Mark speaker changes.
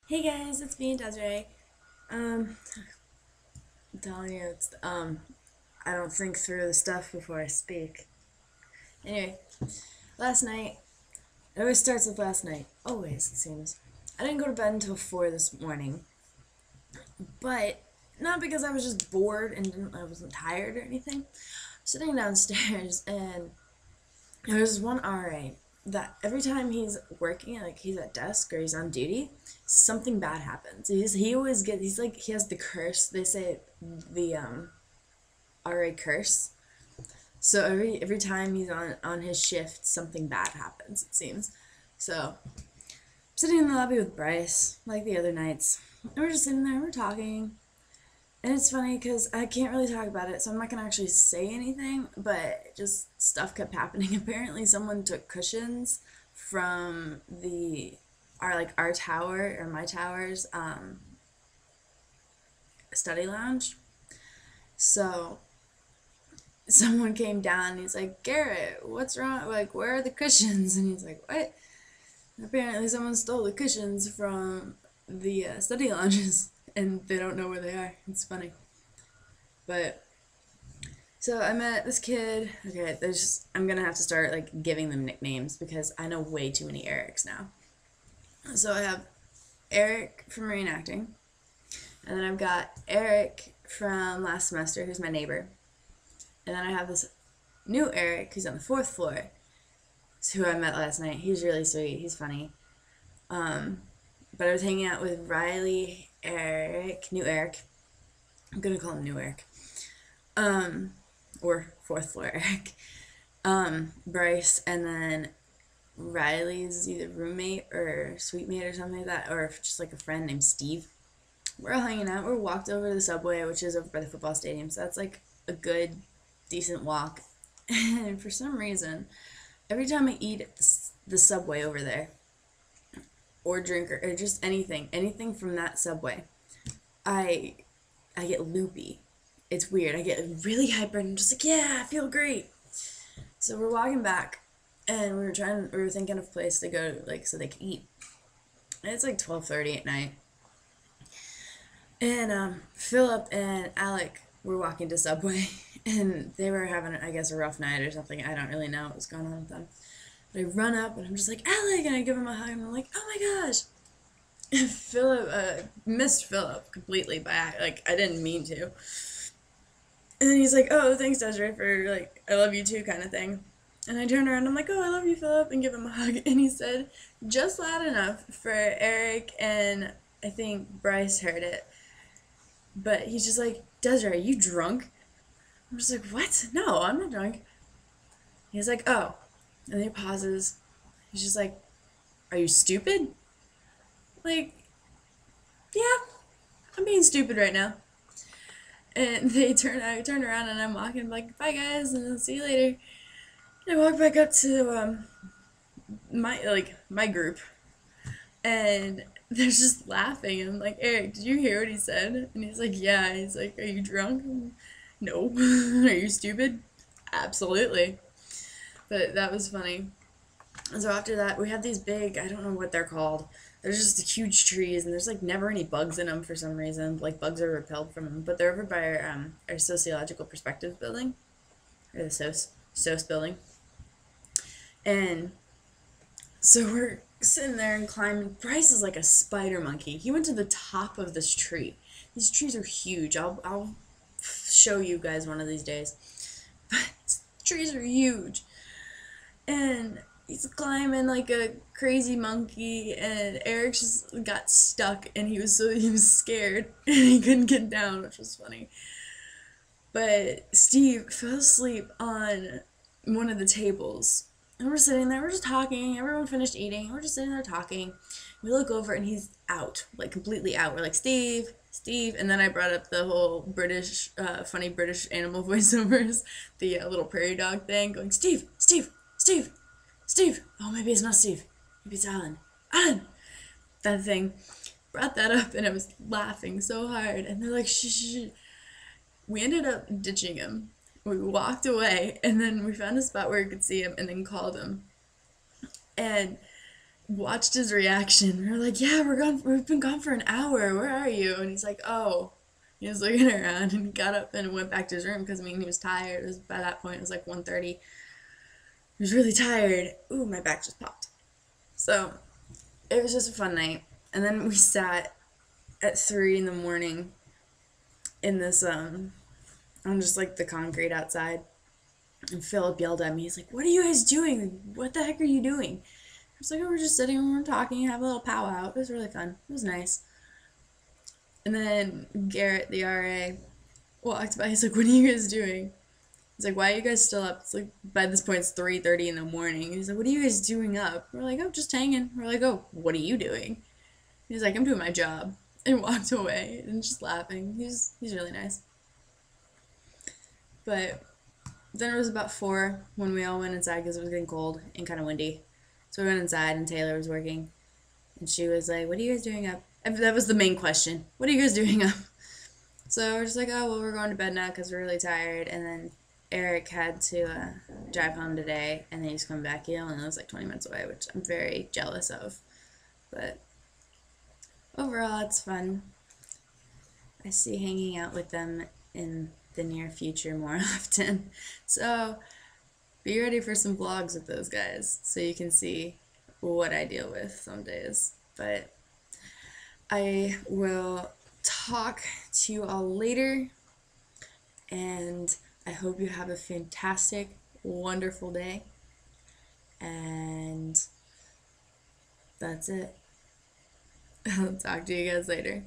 Speaker 1: Hey guys, it's me, Desiree. Um, I'm telling you, I don't think through the stuff before I speak. Anyway, last night, it always starts with last night. Always, it seems. I didn't go to bed until 4 this morning, but not because I was just bored and I wasn't tired or anything. Sitting downstairs, and there's one RA that every time he's working, like he's at desk or he's on duty, something bad happens. He always gets he has the curse. They say the RA curse. So every time he's on his shift, something bad happens. It seems. So I'm sitting in the lobby with Bryce like the other nights. And we're just sitting there, we're talking, and it's funny because I can't really talk about it, so I'm not gonna actually say anything. But just stuff kept happening. Apparently, someone took cushions from the our tower or my tower's study lounge. So someone came down and he's like, Garrett, what's wrong? Like, where are the cushions? And he's like, what? And apparently, someone stole the cushions from the study lounges and they don't know where they are. It's funny. But so I met this kid. Okay, I'm gonna have to start like giving them nicknames because I know way too many Erics now. So I have Eric from marine acting, and then I've got Eric from last semester, who's my neighbor, and then I have this new Eric who's on the fourth floor, who I met last night. He's really sweet. He's funny. Um, but I was hanging out with Riley, Eric, new Eric. I'm gonna call him new Eric. Um, or fourth floor Eric. Bryce, and then Riley's either roommate or suite mate or something like that, or just like a friend named Steve. We're all hanging out. We're walked over to the subway, which is over by the football stadium, so that's like a good, decent walk. And for some reason, every time I eat at the subway over there, or drink or just anything from that subway, I I get loopy. It's weird. I get really hyper and I'm just like, yeah, I feel great. So we're walking back, and we were thinking of a place to go like so they could eat. And it's like 12:30 at night. And Philip and Alec were walking to Subway, and they were having, I guess, a rough night or something. I don't really know what was going on with them. But I run up and I'm just like, Alec, and I give him a hug, and I'm like, oh my gosh. And Philip missed Philip completely by like I didn't mean to. And then he's like, oh, thanks, Desiree, for like I love you too kind of thing. And I turn around, I'm like, oh, I love you, Philip, and give him a hug. And he said, just loud enough for Eric and I think Bryce heard it. But he's just like, Desiree, are you drunk? I'm just like, what? No, I'm not drunk. He's like, oh. And then he pauses. He's just like, are you stupid? Like, yeah, I'm being stupid right now. And I turn around and I'm walking, I'm like, bye guys, and I'll see you later. And I walk back up to my group, and they're just laughing. And I'm like, Eric, did you hear what he said? And he's like, yeah. He's like, are you drunk? No. Are you stupid? Absolutely. But that was funny. And so after that, we have these big, I don't know what they're called. They're just huge trees, and there's like never any bugs in them for some reason. Like bugs are repelled from them. But they're over by our sociological perspectives building, or the SOS building. And so we're sitting there and climbing. Bryce is like a spider monkey. He went to the top of this tree. These trees are huge. I'll show you guys one of these days. But trees are huge. And he's climbing like a crazy monkey, and Eric just got stuck, and he was scared and he couldn't get down, which was funny. But Steve fell asleep on one of the tables. And we're sitting there, we're just talking. Everyone finished eating. We're just sitting there talking. We look over and he's out, like completely out. We're like, Steve, Steve. And then I brought up the whole funny British animal voiceovers, the little prairie dog thing, going, Steve, Steve, Steve, Steve. Oh, maybe it's not Steve. Maybe it's Alan. Alan! That thing. Brought that up and I was laughing so hard. And they're like, shh, shh, shh. We ended up ditching him. We walked away, and then we found a spot where we could see him, and then called him. And watched his reaction. We were like, yeah, we've been gone for an hour. Where are you? And he's like, oh. He was looking around and got up and went back to his room because, I mean, he was tired. It was, by that point, it was like 1:30. He was really tired. Ooh, my back just popped. So it was just a fun night. And then we sat at 3 in the morning in this, on just like the concrete outside. And Philip yelled at me. He's like, what are you guys doing? What the heck are you doing? I was like, oh, we're just sitting and we're talking, have a little powwow. It was really fun. It was nice. And then Garrett, the RA, walked by. He's like, what are you guys doing? He's like, why are you guys still up? It's like, by this point, it's 3:30 in the morning. He's like, what are you guys doing up? We're like, oh, just hanging. We're like, oh, what are you doing? He's like, I'm doing my job. And walked away and just laughing. He's really nice. But then it was about 4 when we all went inside because it was getting cold and kind of windy. So we went inside and Taylor was working. And she was like, what are you guys doing up? And that was the main question. What are you guys doing up? So we're just like, oh, well, we're going to bed now because we're really tired. And then Eric had to drive home today, and then he's coming back. He only lives like 20 minutes away, which I'm very jealous of. But overall, it's fun. I see hanging out with them in the near future more often. So be ready for some vlogs with those guys so you can see what I deal with some days. But I will talk to you all later, and I hope you have a fantastic, wonderful day. And that's it. I'll talk to you guys later.